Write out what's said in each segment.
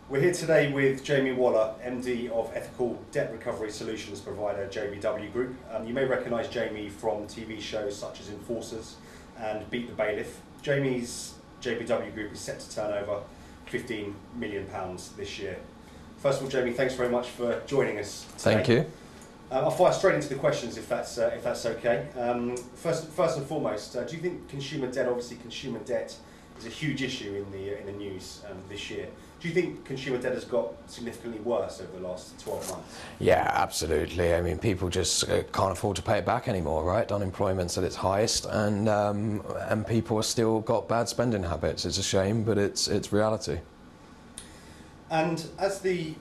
We're here today with Jamie Waller, MD of ethical debt recovery solutions provider JBW Group. You may recognise Jamie from TV shows such as Enforcers and Beat the Bailiff. Jamie's JBW Group is set to turn over £15 million this year. First of all, Jamie, thanks very much for joining us today. Thank you. I'll fire straight into the questions if that's okay. First and foremost, do you think consumer debt, obviously consumer debt is a huge issue in the news this year. Do you think consumer debt has got significantly worse over the last 12 months? Yeah, absolutely. I mean, people just can't afford to pay it back anymore, right? Unemployment's at its highest, and people have still got bad spending habits. It's a shame, but it's reality. And as the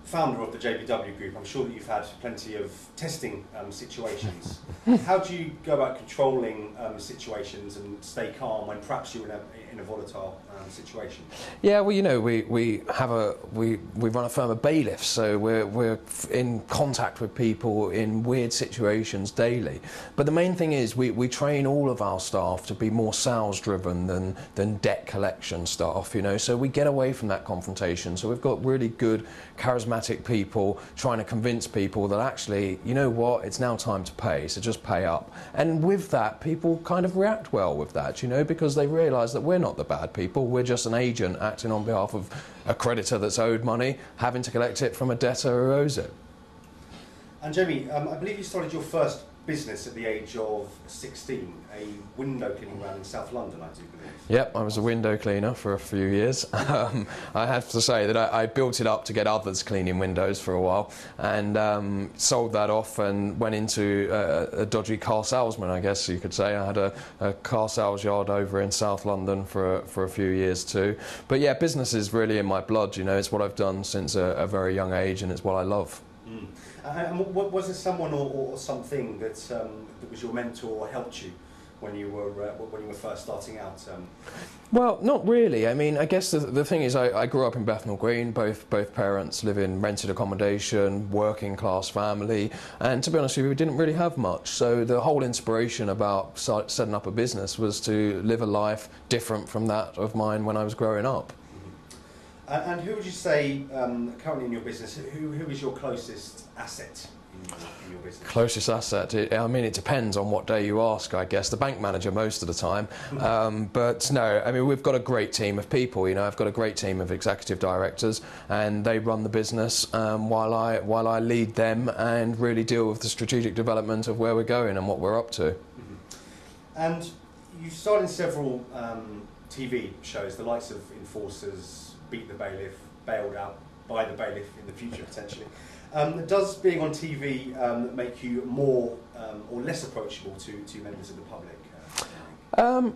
founder of the JBW Group, I'm sure that you've had plenty of testing situations. How do you go about controlling situations and stay calm when perhaps you're in a volatile situation? Yeah, well, you know, we run a firm of bailiffs, so we're in contact with people in weird situations daily. But the main thing is we train all of our staff to be more sales driven than debt collection staff, you know, so we get away from that confrontation. So we've got really good charismatic people trying to convince people that actually, you know what, it's now time to pay, so just pay up. And with that, people kind of react well with that, you know, because they realise that we're not the bad people, we're just an agent acting on behalf of a creditor that's owed money, having to collect it from a debtor who owes it. And Jamie, I believe you started your first business at the age of 16, a window cleaning brand in South London, I do believe. Yep, I was a window cleaner for a few years. I have to say that I built it up to get others cleaning windows for a while, and sold that off and went into a dodgy car salesman, I guess you could say. I had a car sales yard over in South London for a few years too. But yeah, business is really in my blood, you know, it's what I've done since a very young age, and it's what I love. Mm. And was there someone or something that was your mentor or helped you when you were first starting out? Well, not really. I mean, I guess the thing is, I grew up in Bethnal Green. Both parents live in rented accommodation, working class family, and to be honest with you, we didn't really have much. So the whole inspiration about setting up a business was to live a life different from that of mine when I was growing up. And who would you say, currently in your business, who is your closest asset in your business? Closest asset? I mean, it depends on what day you ask, I guess. The bank manager most of the time. But no, I mean, we've got a great team of people, you know. I've got a great team of executive directors, and they run the business while I lead them and really deal with the strategic development of where we're going and what we're up to. Mm-hmm. And you've starred in several TV shows, the likes of Enforcers, Beat the Bailiff, bailed out by the bailiff in the future potentially. Does being on TV make you more or less approachable to members of the public?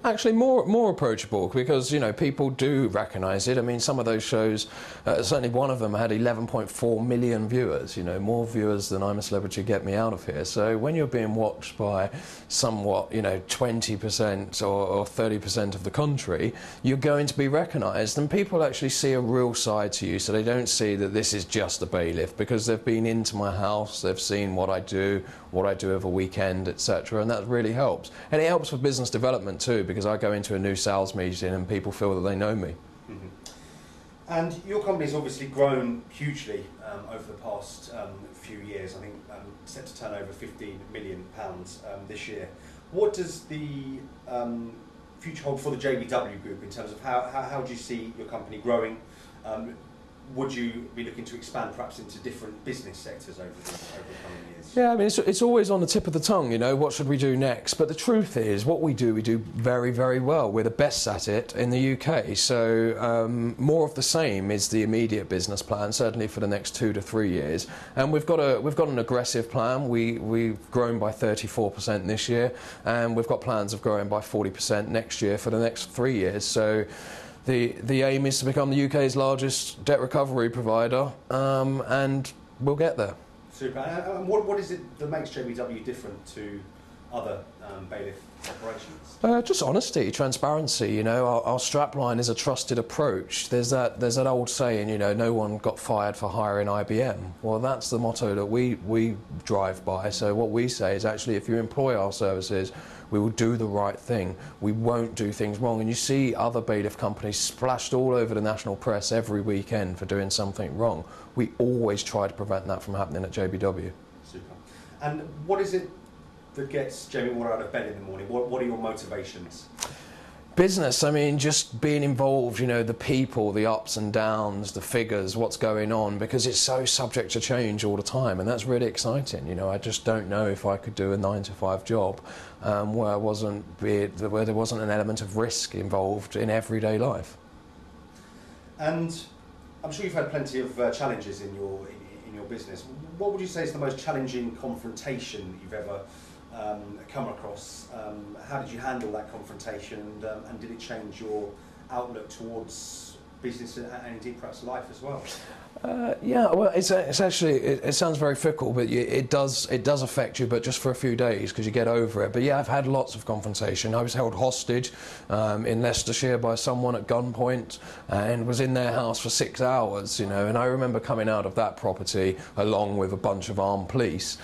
Actually, more approachable, because, you know, people do recognise it. I mean, some of those shows, certainly one of them had 11.4 million viewers, you know, more viewers than I'm a Celebrity, Get Me Out of Here. So when you're being watched by somewhat, you know, 20% or 30% of the country, you're going to be recognised, and people actually see a real side to you, so they don't see that this is just a bailiff, because they've been into my house, they've seen what I do over weekend, etc., and that really helps. And it helps with business development too, because I go into a new sales meeting and people feel that they know me. Mm-hmm. And your company's obviously grown hugely over the past few years. I think set to turn over £15 million this year. What does the future hold for the JBW Group in terms of how do you see your company growing? Would you be looking to expand perhaps into different business sectors over the coming years? Yeah, I mean, it's always on the tip of the tongue, you know, what should we do next? But the truth is, what we do very, very well. We're the best at it in the UK. So more of the same is the immediate business plan, certainly for the next 2 to 3 years. And we've got an aggressive plan. We've grown by 34% this year, and we've got plans of growing by 40% next year for the next 3 years. So the aim is to become the UK's largest debt recovery provider, and we'll get there. Super. And what is it that makes JBW different to other bailiff operations? Just honesty, transparency. You know, our strapline is a trusted approach. There's that old saying, you know, no one got fired for hiring IBM. Well, that's the motto that we drive by. So what we say is actually, if you employ our services, We will do the right thing. We won't do things wrong. And you see other bailiff companies splashed all over the national press every weekend for doing something wrong. We always try to prevent that from happening at JBW. Super. And what is it that gets Jamie Water out of bed in the morning? What are your motivations? Business, I mean, just being involved, you know, the people, the ups and downs, the figures, what's going on, because it's so subject to change all the time, and that's really exciting. You know, I just don't know if I could do a 9-to-5 job where there wasn't an element of risk involved in everyday life. And I'm sure you've had plenty of challenges in your business. What would you say is the most challenging confrontation that you've ever come across? How did you handle that confrontation, and did it change your outlook towards business and indeed perhaps life as well? Yeah, well, it's actually, it sounds very fickle, but it does affect you, but just for a few days because you get over it. But yeah, I've had lots of confrontation. I was held hostage in Leicestershire by someone at gunpoint and was in their house for 6 hours, you know, and I remember coming out of that property along with a bunch of armed police,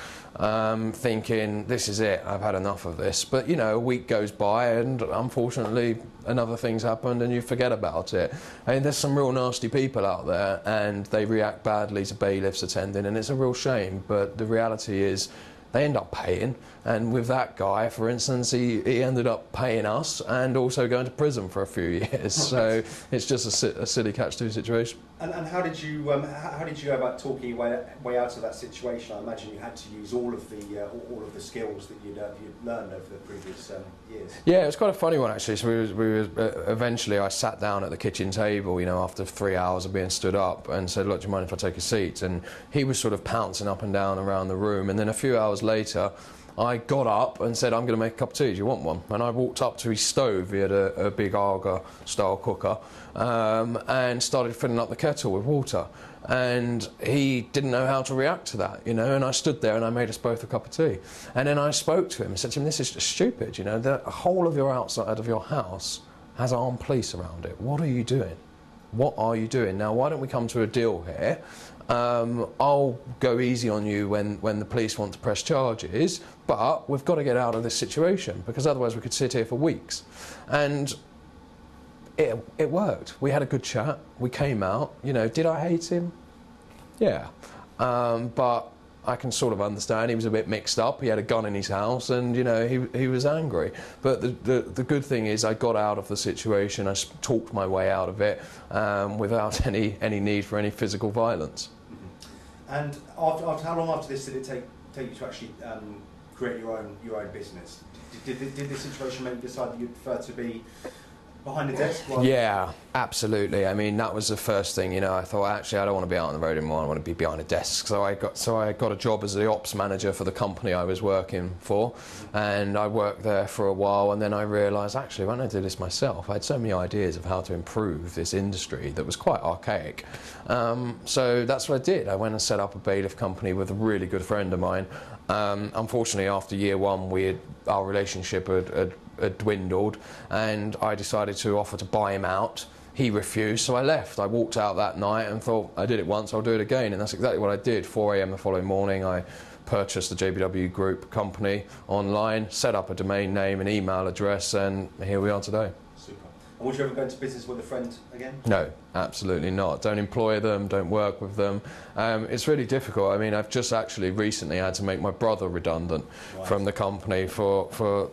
thinking, this is it, I've had enough of this. But, you know, a week goes by and unfortunately another thing's happened and you forget about it. I mean, there's some real nasty people out there and they react badly to bailiffs attending, and it's a real shame, but the reality is they end up paying. And with that guy, for instance, he ended up paying us and also going to prison for a few years. So it's just a silly catch-2 situation. And how did you go about talking your way out of that situation? I imagine you had to use all of the skills that you'd learned over the previous years. Yeah, it was quite a funny one actually. So eventually I sat down at the kitchen table, you know, after 3 hours of being stood up, and said, "Look, do you mind if I take a seat?" And he was sort of pouncing up and down around the room. And then a few hours later, I got up and said, "I'm going to make a cup of tea, do you want one?" And I walked up to his stove, he had a big Arga-style cooker, and started filling up the kettle with water. And he didn't know how to react to that, you know, and I stood there and I made us both a cup of tea. And then I spoke to him and said to him, "This is just stupid, you know, the whole of your outside of your house has armed police around it. What are you doing? What are you doing? Now, why don't we come to a deal here? I'll go easy on you when the police want to press charges, but we've got to get out of this situation because otherwise we could sit here for weeks." And it worked. We had a good chat. We came out. You know, did I hate him? Yeah. But I can sort of understand. He was a bit mixed up. He had a gun in his house, and you know he was angry. But the good thing is I got out of the situation. I talked my way out of it without any need for any physical violence. And after how long after this did it take you to actually create your own business? Did this situation make you decide that you'd prefer to be behind the desk? Yeah, absolutely. I mean, that was the first thing. You know, I thought actually I don't want to be out on the road anymore. I want to be behind a desk. So I got a job as the ops manager for the company I was working for, and I worked there for a while. And then I realised actually, why don't I do this myself? I had so many ideas of how to improve this industry that was quite archaic. So that's what I did. I went and set up a bailiff company with a really good friend of mine. Unfortunately, after year one, our relationship had dwindled, and I decided to offer to buy him out. He refused, so I left. I walked out that night and thought, I did it once, I'll do it again, and that's exactly what I did. 4 a.m. the following morning, I purchased the JBW Group company online, set up a domain name and email address, and here we are today. Super. And would you ever go into business with a friend again? No, absolutely not. Don't employ them, don't work with them. It's really difficult. I mean, I've just actually recently had to make my brother redundant from the company for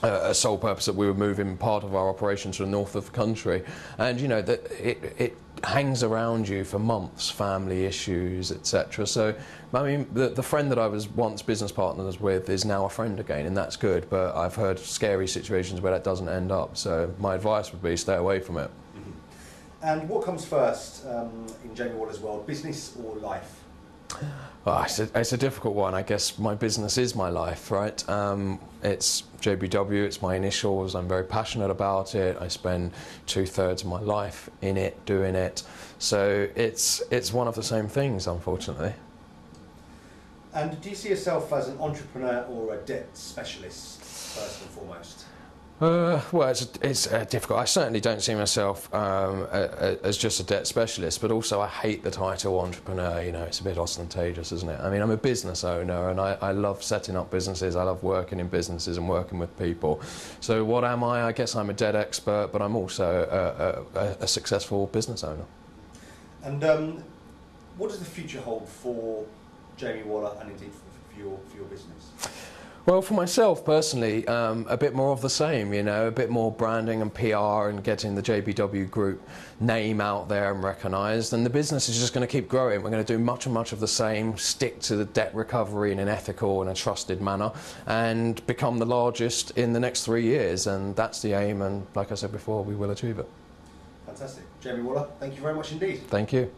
a sole purpose that we were moving part of our operation to the north of the country, and you know that it hangs around you for months, family issues, etc. So I mean, the friend that I was once business partners with is now a friend again, and that's good, but I've heard scary situations where that doesn't end up, so my advice would be stay away from it. Mm-hmm. And what comes first in Jamie Water's world, business or life? Well, it's a difficult one. I guess my business is my life, right? It's JBW, it's my initials, I'm very passionate about it, I spend 2/3 of my life in it, doing it, so it's one of the same things, unfortunately. And do you see yourself as an entrepreneur or a debt specialist, first and foremost? Well, it's difficult. I certainly don't see myself as just a debt specialist, but also I hate the title entrepreneur. You know, it's a bit ostentatious, isn't it? I mean, I'm a business owner, and I love setting up businesses. I love working in businesses and working with people. So what am I? I guess I'm a debt expert, but I'm also a successful business owner. And what does the future hold for Jamie Waller and indeed for your business? Well, for myself personally, a bit more of the same, you know, a bit more branding and PR and getting the JBW Group name out there and recognised. And the business is just going to keep growing. We're going to do much of the same, stick to the debt recovery in an ethical and a trusted manner, and become the largest in the next 3 years. And that's the aim. And like I said before, we will achieve it. Fantastic. Jamie Waller, thank you very much indeed. Thank you.